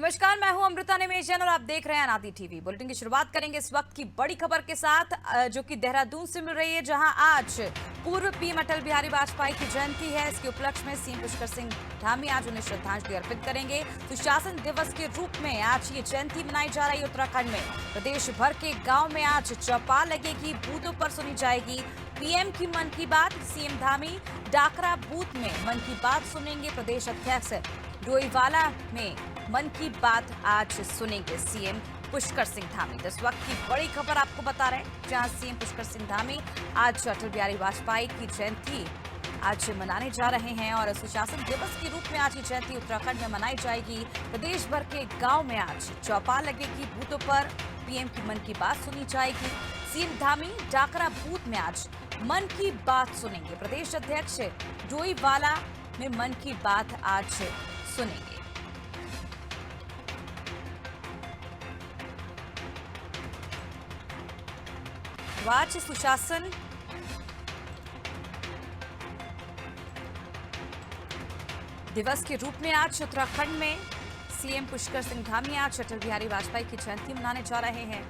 नमस्कार, मैं हूं अमृता निमेजन और आप देख रहे हैं अनादि टीवी। बुलेटिन की शुरुआत करेंगे इस वक्त की बड़ी खबर के साथ, जो कि देहरादून से मिल रही है, जहां आज पूर्व पीएम अटल बिहारी वाजपेयी की जयंती है। इसके उपलक्ष्य में सीएम पुष्कर सिंह धामी आज उन्हें श्रद्धांजलि अर्पित करेंगे। सुशासन दिवस के रूप में आज ये जयंती मनाई जा रही है उत्तराखंड में। प्रदेश भर के गाँव में आज चौपाल लगेगी, बूथों पर सुनी जाएगी पीएम की मन की बात। सीएम धामी डाकरा बूथ में मन की बात सुनेंगे। प्रदेश अध्यक्ष डोईवाला में मन की बात आज सुनेंगे सीएम पुष्कर सिंह धामी। इस वक्त की बड़ी खबर आपको बता रहे हैं, जहां सीएम पुष्कर सिंह धामी आज अटल बिहारी वाजपेयी की जयंती आज मनाने जा रहे हैं और सुशासन दिवस के रूप में आज की जयंती उत्तराखंड में मनाई जाएगी। प्रदेश भर के गांव में आज चौपाल लगेगी, बूथों पर पीएम की मन की बात सुनी जाएगी। सीएम धामी डाकरा बूथ में आज मन की बात सुनेंगे। प्रदेश अध्यक्ष डोईवाला में मन की बात आज सुनेंगे। आज सुशासन दिवस के रूप में आज उत्तराखंड में सीएम पुष्कर सिंह धामी आज अटल बिहारी वाजपेयी की जयंती मनाने जा रहे हैं।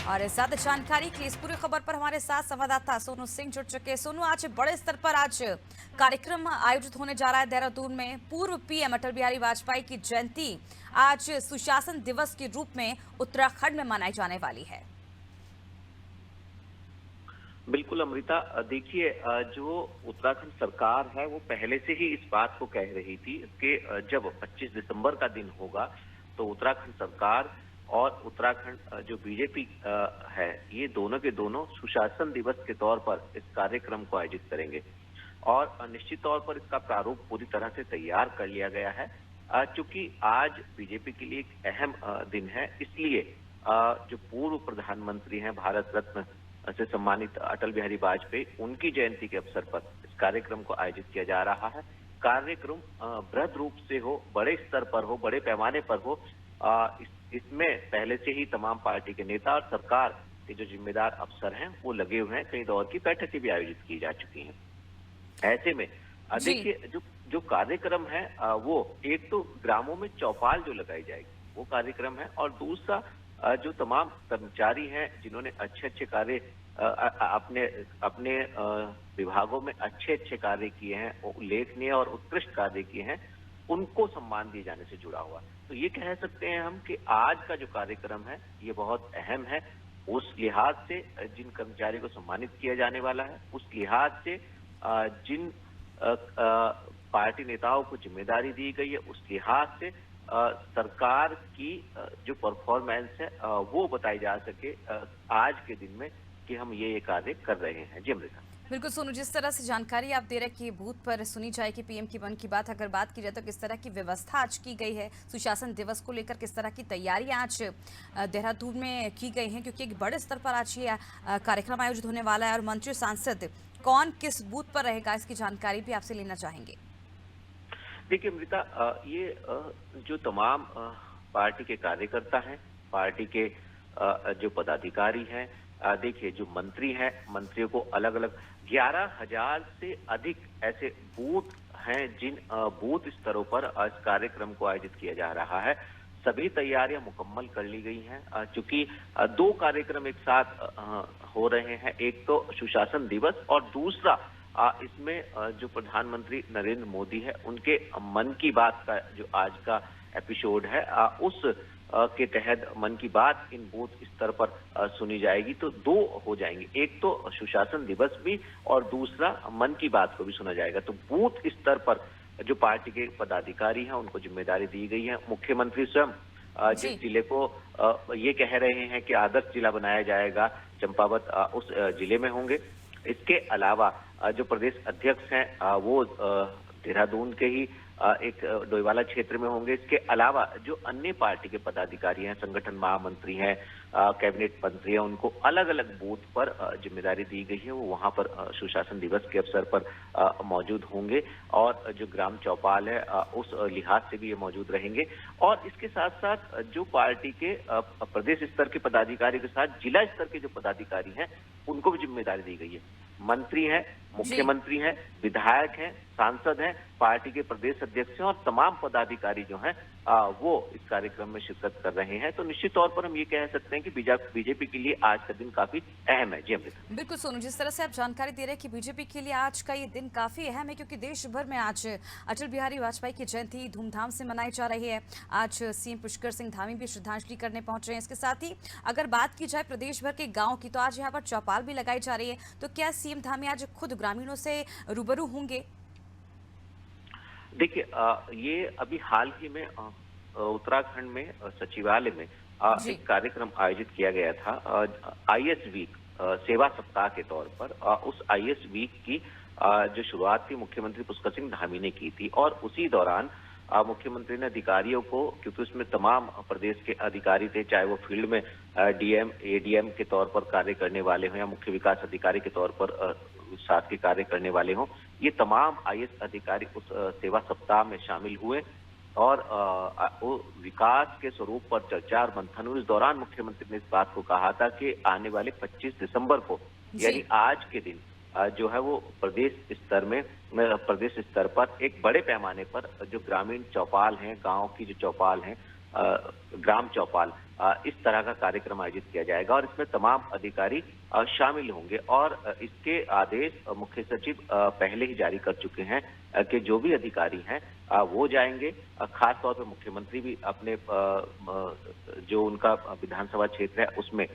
और ज्यादा जानकारी के लिए इस पूरी खबर पर हमारे साथ संवाददाता सोनू सिंह जुड़ चुके हैं। सोनू, आज बड़े स्तर पर आज कार्यक्रम आयोजित होने जा रहा है देहरादून में। पूर्व पीएम अटल बिहारी वाजपेयी की जयंती आज सुशासन दिवस के रूप में उत्तराखंड में मनाई जाने वाली है। बिल्कुल अमृता, देखिए, जो उत्तराखंड सरकार है वो पहले से ही इस बात को कह रही थी कि जब 25 दिसंबर का दिन होगा तो उत्तराखंड सरकार और उत्तराखंड जो बीजेपी है, ये दोनों के दोनों सुशासन दिवस के तौर पर इस कार्यक्रम को आयोजित करेंगे। और निश्चित तौर पर इसका प्रारूप पूरी तरह से तैयार कर लिया गया है। चूंकि आज बीजेपी के लिए एक अहम दिन है, इसलिए जो पूर्व प्रधानमंत्री हैं, भारत रत्न से सम्मानित अटल बिहारी वाजपेयी, उनकी जयंती के अवसर पर इस कार्यक्रम को आयोजित किया जा रहा है। कार्यक्रम बृहद रूप से हो, बड़े स्तर पर हो, बड़े पैमाने पर हो। इसमें पहले से ही तमाम पार्टी के नेता और सरकार के जो जिम्मेदार अफसर हैं वो लगे हुए हैं। कई दौर की बैठकें भी आयोजित की जा चुकी हैं। ऐसे में देखिए, जो कार्यक्रम है वो एक तो ग्रामों में चौपाल जो लगाई जाएगी वो कार्यक्रम है, और दूसरा जो तमाम कर्मचारी हैं जिन्होंने अच्छे अच्छे कार्य अपने विभागों में अच्छे कार्य किए हैं, उल्लेखनीय और उत्कृष्ट कार्य किए हैं, उनको सम्मान दिए जाने से जुड़ा हुआ। तो ये कह सकते हैं हम कि आज का जो कार्यक्रम है ये बहुत अहम है। उस लिहाज से जिन कर्मचारी को सम्मानित किया जाने वाला है, उस लिहाज से जिन पार्टी नेताओं को जिम्मेदारी दी गई है, उस लिहाज से सरकार की जो परफॉर्मेंस है वो बताई जा सके आज के दिन में कि हम ये कार्य कर रहे हैं। जी अमृता। बिल्कुल सोनू, जिस तरह से जानकारी आप दे रहे हैं कि बूथ पर सुनी जाएगी पीएम की मन की बात, अगर बात की जाए तो किस तरह की व्यवस्था आज की गई है सुशासन दिवस को लेकर, किस तरह की तैयारियां आज देहरादून में की गई हैं, क्योंकि एक बड़े स्तर पर आज ये कार्यक्रम आयोजित होने वाला है और मंत्री सांसद कौन किस बूथ पर रहेगा, इसकी जानकारी भी आपसे लेना चाहेंगे। देखिए अमृता, ये जो तमाम पार्टी के कार्यकर्ता हैं, पार्टी के जो पदाधिकारी हैं, देखिए जो मंत्री हैं, मंत्रियों को अलग अलग 11,000 से अधिक ऐसे बूथ हैं जिन बूथ स्तरों पर इस कार्यक्रम को आयोजित किया जा रहा है। सभी तैयारियां मुकम्मल कर ली गई हैं। चूंकि दो कार्यक्रम एक साथ हो रहे हैं, एक तो सुशासन दिवस और दूसरा इसमें जो प्रधानमंत्री नरेंद्र मोदी है उनके मन की बात का जो आज का एपिसोड है, उस के तहत मन की बात इन बूथ स्तर पर सुनी जाएगी। तो दो हो जाएंगे, एक तो सुशासन दिवस भी और दूसरा मन की बात को भी सुना जाएगा। तो बूथ स्तर पर जो पार्टी के पदाधिकारी हैं उनको जिम्मेदारी दी गई है। मुख्यमंत्री स्वयं जिस जिले को ये कह रहे हैं कि आदर्श जिला बनाया जाएगा, चंपावत, उस जिले में होंगे। इसके अलावा जो प्रदेश अध्यक्ष हैं वो देहरादून के ही एक डोईवाला क्षेत्र में होंगे। इसके अलावा जो अन्य पार्टी के पदाधिकारी हैं, संगठन महामंत्री हैं, कैबिनेट मंत्री हैं उनको अलग अलग बूथ पर जिम्मेदारी दी गई है। वो वहां पर सुशासन दिवस के अवसर पर मौजूद होंगे और जो ग्राम चौपाल है उस लिहाज से भी ये मौजूद रहेंगे। और इसके साथ साथ जो पार्टी के प्रदेश स्तर के पदाधिकारी के साथ जिला स्तर के जो पदाधिकारी हैं उनको भी जिम्मेदारी दी गई है। मंत्री हैं, मुख्यमंत्री हैं, विधायक हैं, सांसद हैं, पार्टी के प्रदेश अध्यक्ष हैं और तमाम पदाधिकारी जो हैं वो इस कार्यक्रम में शिरकत कर रहे हैं। तो निश्चित तौर पर हम ये कह सकते हैं कि बीजेपी के लिए आज का दिन काफी अहम है। जी अमृता। बिल्कुल सोनू, जिस तरह से आप जानकारी दे रहे हैं कि बीजेपी के लिए आज का ये दिन काफी अहम है, क्योंकि देश भर में आज अटल बिहारी वाजपेयी की जयंती धूमधाम से मनाई जा रही है। आज सीएम पुष्कर सिंह धामी भी श्रद्धांजलि करने पहुंच रहे हैं। इसके साथ ही अगर बात की जाए प्रदेश भर के गाँव की, तो आज यहाँ पर चौपाल भी लगाई जा रही है। तो क्या सीएम धामी आज खुद ग्रामीणों से रूबरू होंगे? देखिए, ये अभी हाल ही में उत्तराखंड में सचिवालय में एक कार्यक्रम आयोजित किया गया था आईएएस वीक, सेवा सप्ताह के तौर पर। उस आईएएस वीक की जो शुरुआत थी मुख्यमंत्री पुष्कर सिंह धामी ने की थी और उसी दौरान मुख्यमंत्री ने अधिकारियों को, क्योंकि उसमें तमाम प्रदेश के अधिकारी थे, चाहे वो फील्ड में डीएम एडीएम के तौर पर कार्य करने वाले हों या मुख्य विकास अधिकारी के तौर पर साथ के कार्य करने वाले हों, ये तमाम आईएएस अधिकारी उस सेवा सप्ताह में शामिल हुए और वो विकास के स्वरूप पर चर्चा और मंथन हुई। इस दौरान मुख्यमंत्री ने इस बात को कहा था कि आने वाले 25 दिसंबर को, यानी आज के दिन जो है वो प्रदेश स्तर पर एक बड़े पैमाने पर जो ग्रामीण चौपाल हैं, गांव की जो चौपाल हैं, ग्राम चौपाल, इस तरह का कार्यक्रम आयोजित किया जाएगा और इसमें तमाम अधिकारी शामिल होंगे। और इसके आदेश मुख्य सचिव पहले ही जारी कर चुके हैं कि जो भी अधिकारी हैं वो जाएंगे। खास तौर पर मुख्यमंत्री भी अपने जो उनका विधानसभा क्षेत्र है उसमें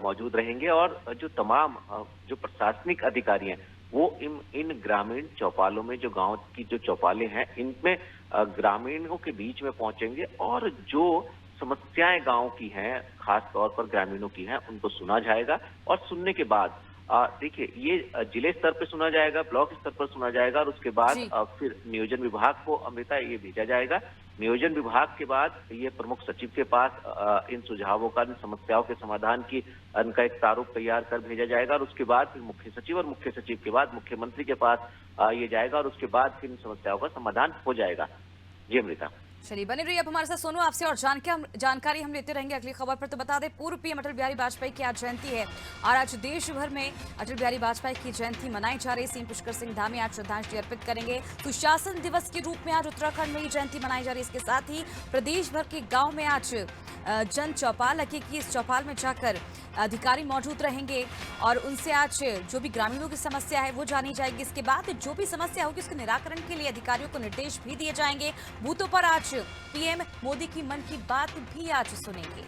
मौजूद रहेंगे और जो तमाम जो प्रशासनिक अधिकारी हैं वो इन ग्रामीण चौपालों में, जो गांव की जो चौपालें हैं, इनमें ग्रामीणों के बीच में पहुंचेंगे और जो समस्याएं गांव की हैं, खास तौर पर ग्रामीणों की हैं, उनको सुना जाएगा। और सुनने के बाद देखिए, ये जिले स्तर पर सुना जाएगा, ब्लॉक स्तर पर सुना जाएगा और उसके बाद फिर नियोजन विभाग को अमृता ये भेजा जाएगा। नियोजन विभाग के बाद ये प्रमुख सचिव के पास इन सुझावों का, इन समस्याओं के समाधान की उनका एक प्रारूप तैयार कर भेजा जाएगा और उसके बाद फिर मुख्य सचिव और मुख्य सचिव के बाद मुख्यमंत्री के पास ये जाएगा और उसके बाद फिर इन समस्याओं का समाधान हो जाएगा। जी अमृता। चलिए, बने रहिए अब हमारे साथ सोनू, आपसे और जानकारी हम लेते रहेंगे अगली खबर पर। तो बता दें, पूर्व पीएम अटल बिहारी वाजपेयी की आज जयंती है और आज देश भर में अटल बिहारी वाजपेयी की जयंती मनाई जा रही है। सीएम पुष्कर सिंह धामी आज श्रद्धांजलि अर्पित करेंगे। सुशासन दिवस के रूप में आज उत्तराखंड में ही जयंती मनाई जा रही है। इसके साथ ही प्रदेश भर के गाँव में आज जन चौपाल लगेगी। इस चौपाल में जाकर अधिकारी मौजूद रहेंगे और उनसे आज जो भी ग्रामीणों की समस्या है वो जानी जाएगी। इसके बाद जो भी समस्या होगी उसके निराकरण के लिए अधिकारियों को निर्देश भी दिए जाएंगे। बूथों पर आज पीएम मोदी की मन की बात भी आज सुनेंगे।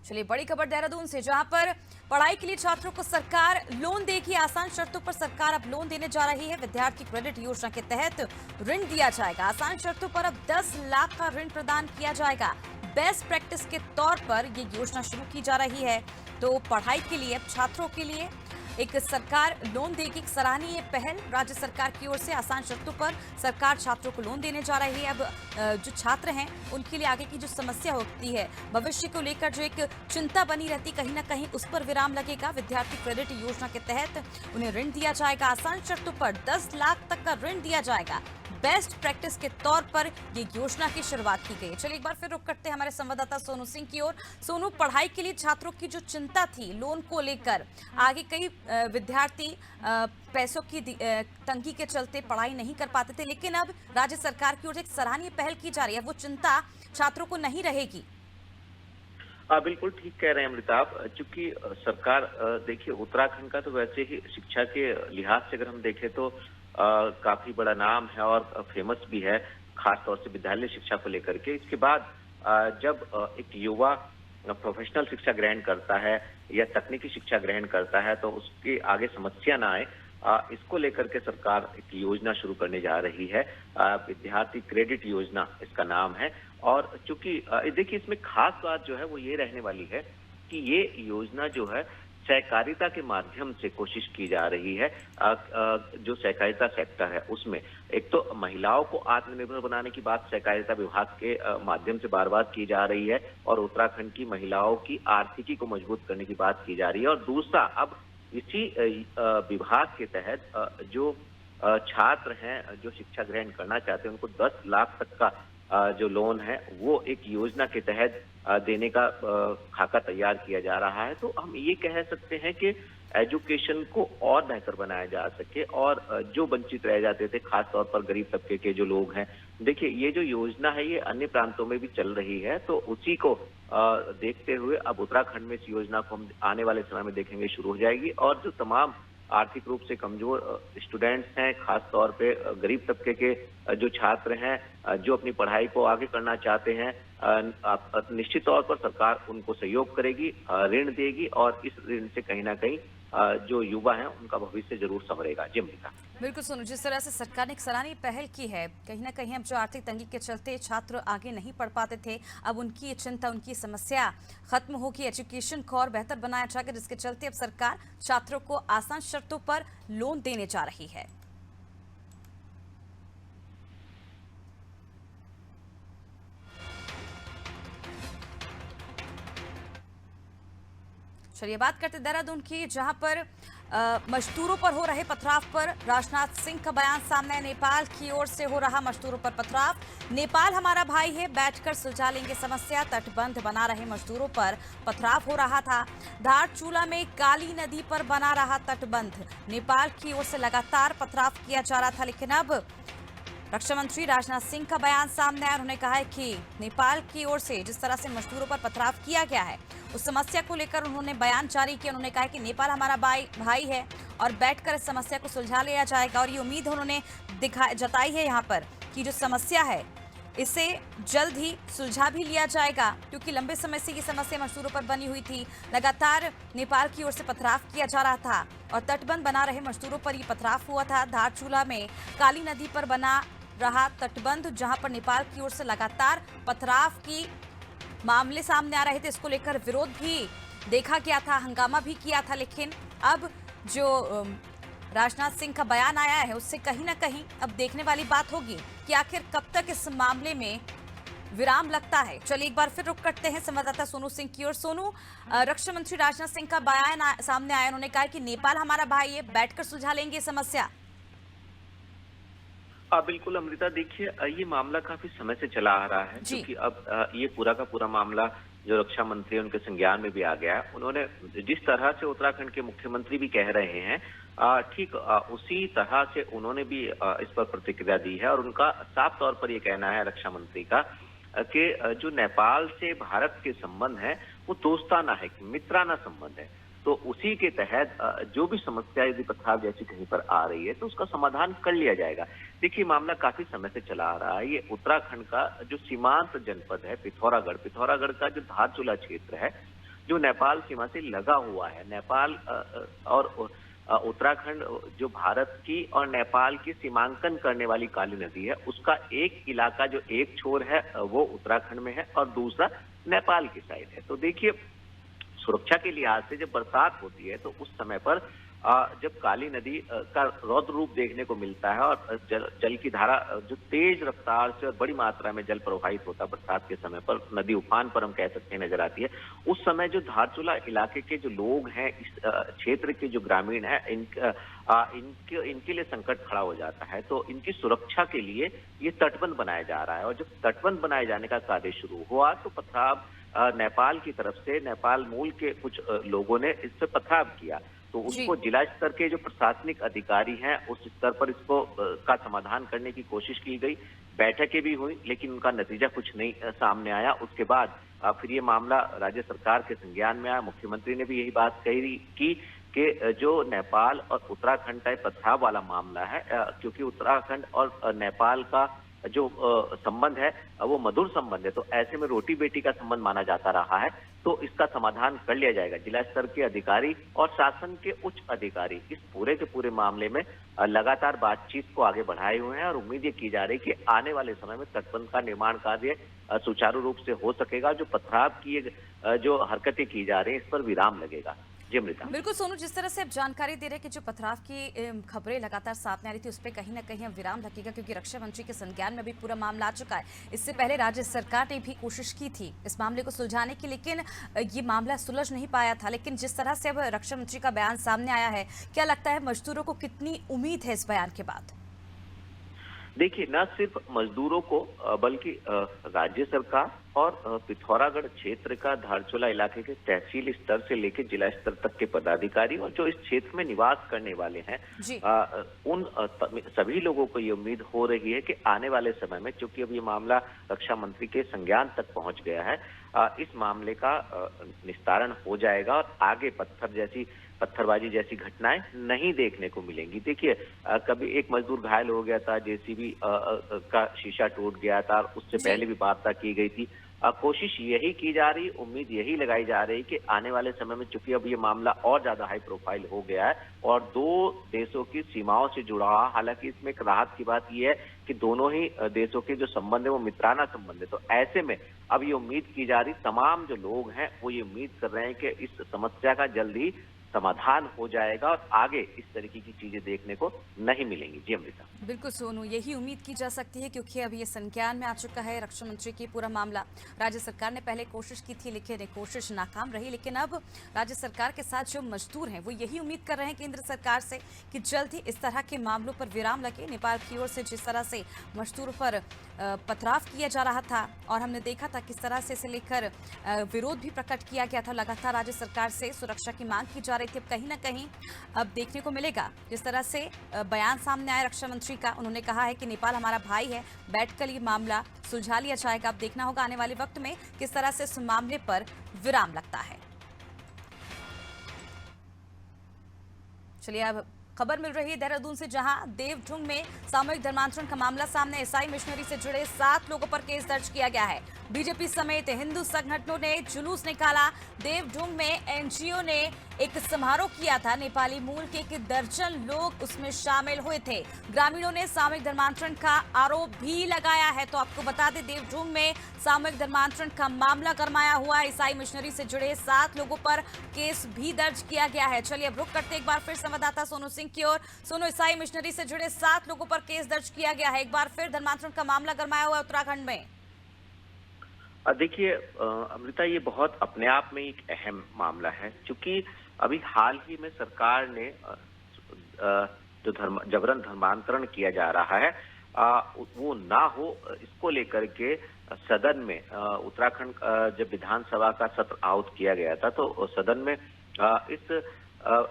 चलिए, बड़ी खबर देहरादून से, जहां पर पढ़ाई के लिए छात्रों को सरकार लोन देगी। आसान शर्तों पर सरकार अब लोन देने जा रही है। विद्यार्थी क्रेडिट योजना के तहत ऋण दिया जाएगा। आसान शर्तों पर अब 10 लाख का ऋण प्रदान किया जाएगा। बेस्ट प्रैक्टिस के तौर पर ये योजना शुरू की जा रही है। तो पढ़ाई के लिए अब छात्रों के लिए एक सरकार लोन देगी। एक सराहनीय पहल राज्य सरकार की ओर से। आसान शर्तों पर सरकार छात्रों को लोन देने जा रही है। अब जो छात्र हैं उनके लिए आगे की जो समस्या होती है, भविष्य को लेकर जो एक चिंता बनी रहती, कहीं ना कहीं उस पर विराम लगेगा। विद्यार्थी क्रेडिट योजना के तहत उन्हें ऋण दिया जाएगा। आसान शर्तों पर 10 लाख तक का ऋण दिया जाएगा। बेस्ट प्रैक्टिस के तौर पर ये योजना की शुरुआत की गई। चलिए, एक बार फिर रुक करते हैं हमारे संवाददाता सोनू सिंह की ओर। सोनू, पढ़ाई के लिए छात्रों की जो चिंता थी लोन को लेकर, आगे कई विद्यार्थी पैसों की तंगी के चलते पढ़ाई नहीं कर पाते थे, लेकिन अब राज्य सरकार की ओर से एक सराहनीय पहल की जा रही है। वो चिंता छात्रों को नहीं रहेगी। बिल्कुल ठीक कह रहे हैं अमृताभ। चूंकि सरकार, देखिए, उत्तराखंड का तो वैसे ही शिक्षा के लिहाज से अगर हम देखें तो काफी बड़ा नाम है और फेमस भी है, खास तौर से विद्यालय शिक्षा को लेकर के। इसके बाद जब एक युवा प्रोफेशनल शिक्षा ग्रहण करता है या तकनीकी शिक्षा ग्रहण करता है तो उसके आगे समस्या ना आए, इसको लेकर के सरकार एक योजना शुरू करने जा रही है। विद्यार्थी क्रेडिट योजना इसका नाम है। और चूंकि देखिए, इसमें खास बात जो है वो ये रहने वाली है कि ये योजना जो है सहकारिता के माध्यम से कोशिश की जा रही है। जो सहकारिता सेक्टर है उसमें एक तो महिलाओं को आत्मनिर्भर बनाने की बात सहकारिता विभाग के माध्यम से बार बार की जा रही है और उत्तराखंड की महिलाओं की आर्थिकी को मजबूत करने की बात की जा रही है। और दूसरा, अब इसी विभाग के तहत जो छात्र हैं जो शिक्षा ग्रहण करना चाहते हैं उनको 10 लाख तक का जो लोन है वो एक योजना के तहत देने का खाका तैयार किया जा रहा है। तो हम ये कह सकते हैं कि एजुकेशन को और बेहतर बनाया जा सके और जो वंचित रह जाते थे, खास तौर पर गरीब तबके के जो लोग हैं, देखिए ये जो योजना है ये अन्य प्रांतों में भी चल रही है, तो उसी को देखते हुए अब उत्तराखंड में इस योजना को हम आने वाले समय में देखेंगे शुरू हो जाएगी। और जो तमाम आर्थिक रूप से कमजोर स्टूडेंट्स हैं, खास तौर पे गरीब तबके के जो छात्र हैं जो अपनी पढ़ाई को आगे करना चाहते हैं, निश्चित तौर पर सरकार उनको सहयोग करेगी, ऋण देगी और इस ऋण से कहीं ना कहीं जो युवा हैं उनका भविष्य जरूर संवरेगा। जी अमृता। बिल्कुल सोनू, जिस तरह से सरकार ने एक सराहनीय पहल की है, कहीं ना कहीं अब जो आर्थिक तंगी के चलते छात्र आगे नहीं पढ़ पाते थे, अब उनकी चिंता, उनकी समस्या खत्म होगी, एजुकेशन को और बेहतर बनाया जाएगा, जिसके चलते अब सरकार छात्रों को आसान शर्तों पर लोन देने जा रही है। चलिए बात करते देहरादून की, जहां पर मजदूरों पर हो रहे पथराव पर राजनाथ सिंह का बयान सामने है। नेपाल की ओर से हो रहा मजदूरों पर पथराव। नेपाल हमारा भाई है, बैठकर सुलझा लेंगे समस्या। तटबंध बना रहे मजदूरों पर पथराव हो रहा था। धारचूला में काली नदी पर बना रहा तटबंध। नेपाल की ओर से लगातार पथराव किया जा रहा था, लेकिन अब रक्षा मंत्री राजनाथ सिंह का बयान सामने आया। उन्होंने कहा है कि नेपाल की ओर से जिस तरह से मजदूरों पर पथराव किया गया है उस समस्या को लेकर उन्होंने बयान जारी किया। उन्होंने कहा कि नेपाल हमारा भाई है और बैठकर इस समस्या को सुलझा लिया जाएगा। और ये उम्मीद उन्होंने जताई है यहाँ पर कि जो समस्या है इसे जल्द ही सुलझा भी लिया जाएगा, क्योंकि लंबे समय से ये समस्या मजदूरों पर बनी हुई थी। लगातार नेपाल की ओर से पथराव किया जा रहा था और तटबंध बना रहे मजदूरों पर ये पथराव हुआ था। धारचूला में काली नदी पर बना रहा तटबंध, जहां पर नेपाल की ओर से लगातार पथराव की मामले सामने आ रहे थे। इसको लेकर विरोध भी देखा गया था, हंगामा भी किया था, लेकिन अब जो राजनाथ सिंह का बयान आया है उससे कहीं ना कहीं अब देखने वाली बात होगी कि आखिर कब तक इस मामले में विराम लगता है। चलिए एक बार फिर रुक करते हैं संवाददाता सोनू सिंह की ओर। सोनू, रक्षा मंत्री राजनाथ सिंह का बयान सामने आया। उन्होंने कहा कि नेपाल हमारा भाई है, बैठकर सुलझा लेंगे समस्या। बिल्कुल अमृता, देखिए ये मामला काफी समय से चला आ रहा है, क्योंकि अब ये पूरा का पूरा मामला जो रक्षा मंत्री उनके संज्ञान में भी आ गया है। उन्होंने जिस तरह से उत्तराखंड के मुख्यमंत्री भी कह रहे हैं ठीक उसी तरह से उन्होंने भी इस पर प्रतिक्रिया दी है। और उनका साफ तौर पर ये कहना है रक्षा मंत्री का कि जो नेपाल से भारत के संबंध है वो दोस्ताना है, मित्राना संबंध है। तो उसी के तहत जो भी समस्या यदि पथराव जैसी कहीं पर आ रही है तो उसका समाधान कर लिया जाएगा। देखिए मामला काफी समय से चला आ रहा है। ये उत्तराखंड का जो सीमांत जनपद है पिथौरागढ़ का जो धारचूला क्षेत्र है जो नेपाल सीमा से लगा हुआ है। नेपाल और उत्तराखंड जो भारत की और नेपाल की सीमांकन करने वाली काली नदी है उसका एक इलाका जो एक छोर है वो उत्तराखंड में है और दूसरा नेपाल की साइड है। तो देखिए सुरक्षा के लिहाज से जब बरसात होती है तो उस समय पर जब काली नदी का रौद्र रूप देखने को मिलता है और जल की धारा जो तेज रफ्तार से और बड़ी मात्रा में जल प्रवाहित होता है बरसात के समय पर, नदी उफान पर हम कह सकते हैं नजर आती है, उस समय जो धारचूला इलाके के जो लोग हैं, इस क्षेत्र के जो ग्रामीण हैं, इनके लिए संकट खड़ा हो जाता है। तो इनकी सुरक्षा के लिए ये तटबंध बनाया जा रहा है। और जब तटबंध बनाए जाने का कार्य शुरू हुआ तो पथराव नेपाल की तरफ से, नेपाल मूल के कुछ लोगों ने इस पर पथराव किया। तो उसको जिला स्तर के जो प्रशासनिक अधिकारी हैं उस स्तर पर इसको का समाधान करने की कोशिश की गई, बैठकें भी हुई, लेकिन उनका नतीजा कुछ नहीं सामने आया। उसके बाद फिर ये मामला राज्य सरकार के संज्ञान में आया। मुख्यमंत्री ने भी यही बात कही कि जो नेपाल और उत्तराखंड का पथराव वाला मामला है, क्योंकि उत्तराखंड और नेपाल का जो संबंध है वो मधुर संबंध है, तो ऐसे में रोटी बेटी का संबंध माना जाता रहा है, तो इसका समाधान कर लिया जाएगा। जिला स्तर के अधिकारी और शासन के उच्च अधिकारी इस पूरे के पूरे मामले में लगातार बातचीत को आगे बढ़ाए हुए हैं और उम्मीद ये की जा रही है कि आने वाले समय में तटबंध का निर्माण कार्य सुचारू रूप से हो सकेगा। जो पथराव की जो हरकतें की जा रही है इस पर विराम लगेगा। जी अमृता। बिल्कुल सोनू, जिस तरह से आप जानकारी दे रहे हैं कि जो पथराव की खबरें लगातार सामने आ रही थी, उस पर कहीं ना कहीं अब विराम लगेगा, क्योंकि रक्षा मंत्री के संज्ञान में भी पूरा मामला आ चुका है। इससे पहले राज्य सरकार ने भी कोशिश की थी इस मामले को सुलझाने की, लेकिन ये मामला सुलझ नहीं पाया था। लेकिन जिस तरह से अब रक्षा मंत्री का बयान सामने आया है, क्या लगता है मजदूरों को कितनी उम्मीद है इस बयान के बाद? देखिए, न सिर्फ मजदूरों को बल्कि राज्य सरकार और पिथौरागढ़ क्षेत्र का धारचूला इलाके के तहसील स्तर से लेकर जिला स्तर तक के पदाधिकारी और जो इस क्षेत्र में निवास करने वाले हैं, उन सभी लोगों को ये उम्मीद हो रही है कि आने वाले समय में, चूंकि अब ये मामला रक्षा मंत्री के संज्ञान तक पहुंच गया है, इस मामले का निस्तारण हो जाएगा और आगे पत्थरबाजी जैसी घटनाएं नहीं देखने को मिलेंगी। देखिए, कभी एक मजदूर घायल हो गया था, जेसीबी का शीशा टूट गया था, उससे पहले भी वार्ता की गई थी। कोशिश यही की जा रही, उम्मीद यही लगाई जा रही कि आने वाले समय में, चूंकि अब ये मामला और ज्यादा हाई प्रोफाइल हो गया है और दो देशों की सीमाओं से जुड़ा हुआ, हालांकि इसमें एक राहत की बात यह है कि दोनों ही देशों के जो संबंध है वो मित्राना संबंध है, तो ऐसे में अब ये उम्मीद की जा रही, तमाम जो लोग हैं वो ये उम्मीद कर रहे हैं कि इस समस्या का जल्द ही समाधान हो जाएगा और आगे इस तरीके की चीजें देखने को नहीं मिलेंगी। जी अमृता। बिल्कुल सोनू, यही उम्मीद की जा सकती है, क्योंकि अब ये संज्ञान में आ चुका है रक्षा मंत्री की पूरा मामला। राज्य सरकार ने पहले कोशिश की थी, लेकिन कोशिश नाकाम रही। लेकिन अब राज्य सरकार के साथ जो मजदूर हैं वो यही उम्मीद कर रहे हैं केंद्र सरकार से कि जल्द ही इस तरह के मामलों पर विराम लगे। नेपाल की ओर से जिस तरह से मजदूरों पर पथराव किया जा रहा था और हमने देखा था किस तरह से इसे लेकर विरोध भी प्रकट किया गया था, लगातार राज्य सरकार से सुरक्षा की मांग की जा रही थी। अब कहीं ना कहीं अब देखने को मिलेगा, जिस तरह से बयान सामने आया रक्षा मंत्री का, उन्होंने कहा है कि नेपाल हमारा भाई है, बैठकर ये मामला सुलझा लिया जाएगा। अब देखना होगा आने वाले वक्त में किस तरह से इस मामले पर विराम लगता है। चलिए, अब खबर मिल रही है देहरादून से, जहां देवढुंग में सामूहिक धर्मांतरण का मामला सामने। ईसाई मिशनरी से जुड़े 7 लोगों पर केस दर्ज किया गया है। बीजेपी समेत हिंदू संगठनों ने जुलूस निकाला। देवढुंग में एनजीओ ने एक समारोह किया था। नेपाली मूल के 1 दर्जन लोग उसमें शामिल हुए थे। ग्रामीणों ने सामूहिक धर्मांतरण का आरोप भी लगाया है। तो आपको बता दें, देवढुंग में सामूहिक धर्मांतरण का मामला गरमाया हुआ है। ईसाई मिशनरी से जुड़े 7 लोगों पर केस भी दर्ज किया गया है। चलिए, अब रुक करते एक बार फिर संवाददाता सोनू सिंह की ओर। सोनू, ईसाई मिशनरी से जुड़े 7 लोगों पर केस दर्ज किया गया है। एक बार फिर धर्मांतरण का मामला गरमाया हुआ है उत्तराखंड में। देखिए अमृता, ये बहुत अपने आप में एक अहम मामला है, क्योंकि अभी हाल ही में सरकार ने जो जबरन धर्मांतरण किया जा रहा है वो ना हो, इसको लेकर के सदन में उत्तराखंड जब विधानसभा का सत्र आहूत किया गया था, तो सदन में इस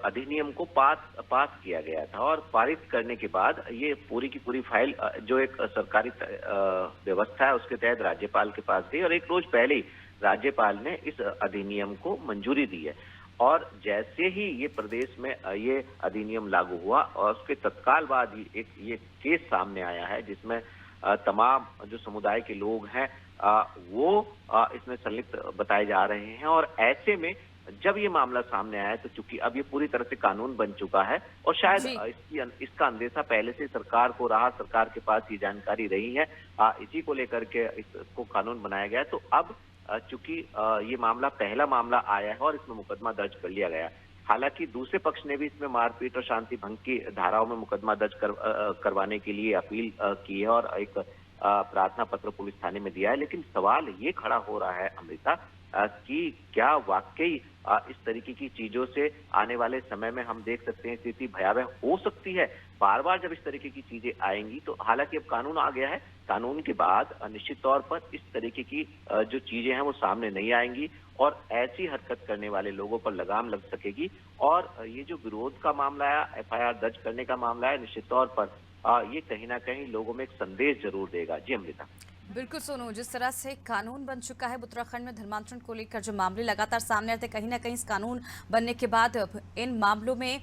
अधिनियम को पास किया गया था और पारित करने के बाद ये पूरी की पूरी फाइल जो एक सरकारी व्यवस्था है उसके तहत राज्यपाल के पास गई और एक रोज पहले ही राज्यपाल ने इस अधिनियम को मंजूरी दी है। और जैसे ही ये प्रदेश में ये अधिनियम लागू हुआ और उसके तत्काल बाद ही एक ये केस सामने आया है, जिसमें तमाम जो समुदाय के लोग हैं वो इसमें संलिप्त बताए जा रहे हैं। और ऐसे में जब ये मामला सामने आया, तो चूंकि अब ये पूरी तरह से कानून बन चुका है और शायद इसका अंदेशा पहले से सरकार को रहा, सरकार के पास ये जानकारी रही है, इसी को लेकर के इसको कानून बनाया गया है। तो अब चूंकि ये मामला पहला मामला आया है और इसमें मुकदमा दर्ज कर लिया गया। हालांकि दूसरे पक्ष ने भी इसमें मारपीट और शांति भंग की धाराओं में मुकदमा दर्ज करवाने के लिए अपील की है और एक प्रार्थना पत्र पुलिस थाने में दिया है। लेकिन सवाल ये खड़ा हो रहा है अमृता कि क्या वाकई इस तरीके की चीजों से आने वाले समय में हम देख सकते हैं स्थिति भयावह हो सकती है। बार बार जब इस तरीके की चीजें आएंगी, तो हालांकि अब कानून आ गया है, कानून के बाद निश्चित तौर पर इस तरीके की जो चीजें हैं वो सामने नहीं आएंगी और ऐसी हरकत करने वाले लोगों पर लगाम लग सकेगी। और ये जो विरोध का मामला है, एफआईआर दर्ज करने का मामला है, निश्चित तौर पर ये कहीं ना कहीं लोगों में एक संदेश जरूर देगा। जी अमृता। बिल्कुल सोनू, जिस तरह से कानून बन चुका है उत्तराखंड में धर्मांतरण को लेकर जो मामले लगातार सामने आते, कहीं ना कहीं इस कानून बनने के बाद इन मामलों में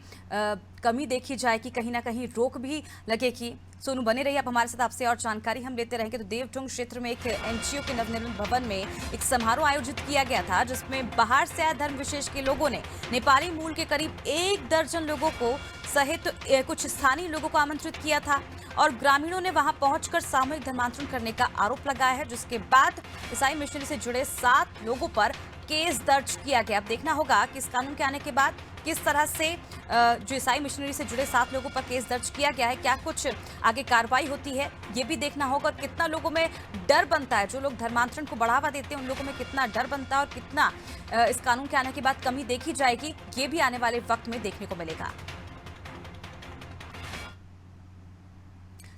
कमी देखी जाएगी, कहीं ना कहीं रोक भी लगेगी। सोनू, बने रहिए आप हमारे साथ, आपसे और जानकारी हम लेते रहेंगे। तो देवढुंग क्षेत्र में एक एनजीओ के नवनिर्मित भवन में एक समारोह आयोजित किया गया था, जिसमें बाहर से आए धर्म विशेष के लोगों ने नेपाली मूल के करीब 1 दर्जन लोगों को सहित कुछ स्थानीय लोगों को आमंत्रित किया था और ग्रामीणों ने वहां पहुंचकर सामूहिक धर्मांतरण करने का आरोप लगाया है, जिसके बाद ईसाई मिशनरी से जुड़े 7 लोगों पर केस दर्ज किया गया। अब देखना होगा कि इस कानून के आने के बाद किस तरह से जो ईसाई मिशनरी से जुड़े 7 लोगों पर केस दर्ज किया गया है, क्या कुछ आगे कार्रवाई होती है, ये भी देखना होगा। और कितना लोगों में डर बनता है, जो लोग धर्मांतरण को बढ़ावा देते हैं उन लोगों में कितना डर बनता है और कितना इस कानून के आने के बाद कमी देखी जाएगी, ये भी आने वाले वक्त में देखने को मिलेगा।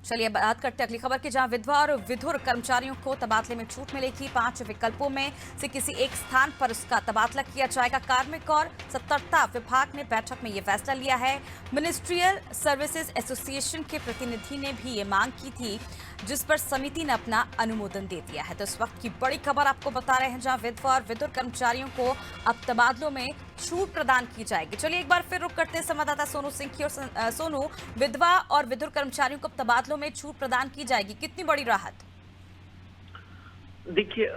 चलिए बात करते हैं अगली खबर की, जहां विधवा और विधुर कर्मचारियों को तबादले में छूट मिलेगी। 5 विकल्पों में से किसी एक स्थान पर उसका तबादला किया जाएगा। कार्मिक और सतर्कता विभाग ने बैठक में यह फैसला लिया है। मिनिस्ट्रियल सर्विसेज एसोसिएशन के प्रतिनिधि ने भी ये मांग की थी, जिस पर समिति ने अपना अनुमोदन दे दिया है। तो इस वक्त की बड़ी खबर आपको बता रहे हैं, जहां विधवा और विधुर कर्मचारियों को अब तबादलों में छूट प्रदान की जाएगी। चलिए एक बार फिर रुक करते हैं संवाददाता सोनू सिंह की। और सोनू, विधवा और विधुर कर्मचारियों को तबादलों में छूट प्रदान की जाएगी, कितनी बड़ी राहत? देखिए,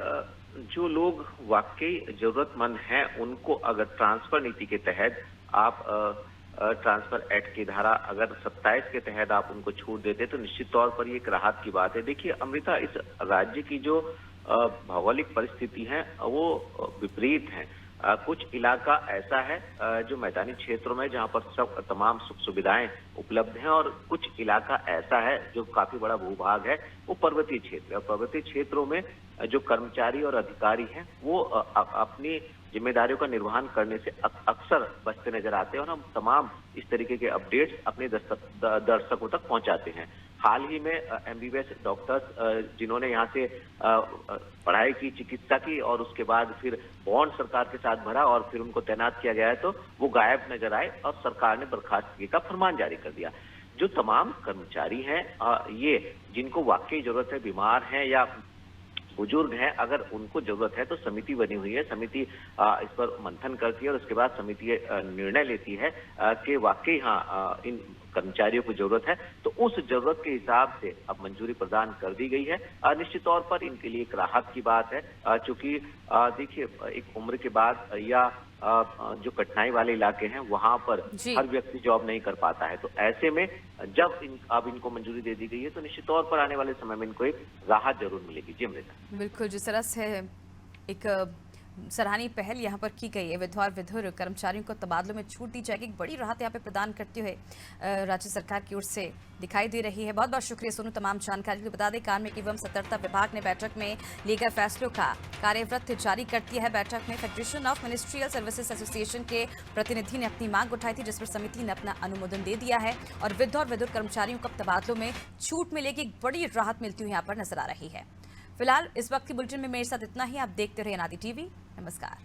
जो लोग वाकई जरूरतमंद हैं उनको अगर ट्रांसफर नीति के तहत आप ट्रांसफर एक्ट की धारा अगर 27 के तहत आप उनको छूट देते तो निश्चित तौर पर ये एक राहत की बात है। देखिए अमृता, इस राज्य की जो भौगोलिक परिस्थिति है वो विपरीत है। कुछ इलाका ऐसा है जो मैदानी क्षेत्रों में जहां पर सब तमाम सुख सुविधाएं उपलब्ध हैं, और कुछ इलाका ऐसा है जो काफी बड़ा भूभाग है, वो पर्वतीय क्षेत्र है। पर्वतीय क्षेत्रों में जो कर्मचारी और अधिकारी हैं वो अपनी जिम्मेदारियों का निर्वहन करने से अक्सर बचते नजर आते हैं, और हम तमाम इस तरीके के अपडेट्स अपने दर्शकों तक पहुंचाते हैं। हाल ही में एमबीबीएस डॉक्टर्स जिन्होंने यहाँ से पढ़ाई की, चिकित्सा की और उसके बाद फिर बॉन्ड सरकार के साथ भरा और फिर उनको तैनात किया गया है, तो वो गायब नजर आए और सरकार ने बर्खास्तगी का फरमान जारी कर दिया। जो तमाम कर्मचारी हैं ये जिनको वाकई जरूरत है, बीमार हैं या बुजुर्ग हैं, अगर उनको जरूरत है तो समिति बनी हुई है। समिति इस पर मंथन करती है और उसके बाद समिति निर्णय लेती है कि वाकई हाँ इन कर्मचारियों को जरूरत है, तो उस जरूरत के हिसाब से अब मंजूरी प्रदान कर दी गई है। निश्चित तौर पर इनके लिए एक राहत की बात है, क्योंकि देखिए एक उम्र के बाद या जो कठिनाई वाले इलाके हैं वहां पर हर व्यक्ति जॉब नहीं कर पाता है, तो ऐसे में जब अब इनको मंजूरी दे दी गई है तो निश्चित तौर पर आने वाले समय में इनको एक राहत जरूर मिलेगी। जी अमृता, बिल्कुल, जिस तरह से एक सराहनीय पहल यहाँ पर की गई है, विधवा और विधुर कर्मचारियों को तबादलों में छूट दी जाएगी, एक बड़ी राहत यहाँ पे प्रदान करते हुए राज्य सरकार की ओर से दिखाई दे रही है। बहुत बहुत शुक्रिया सोनू तमाम जानकारी के लिए। बता दें, कार्मिक एवं सतर्कता विभाग ने बैठक में लिए गए फैसलों का कार्यवृत्त जारी कर दिया है। बैठक में federation of ministerial services association के प्रतिनिधि ने अपनी मांग उठाई थी, जिस पर समिति ने अपना अनुमोदन दे दिया है और विधवा और विधुर कर्मचारियों को तबादलों में छूट मिलेगी, एक बड़ी राहत मिलती हुई यहाँ पर नजर आ रही है। फिलहाल इस वक्त की बुलेटिन में मेरे साथ इतना ही। आप देखते रहिए अनादि टीवी। नमस्कार।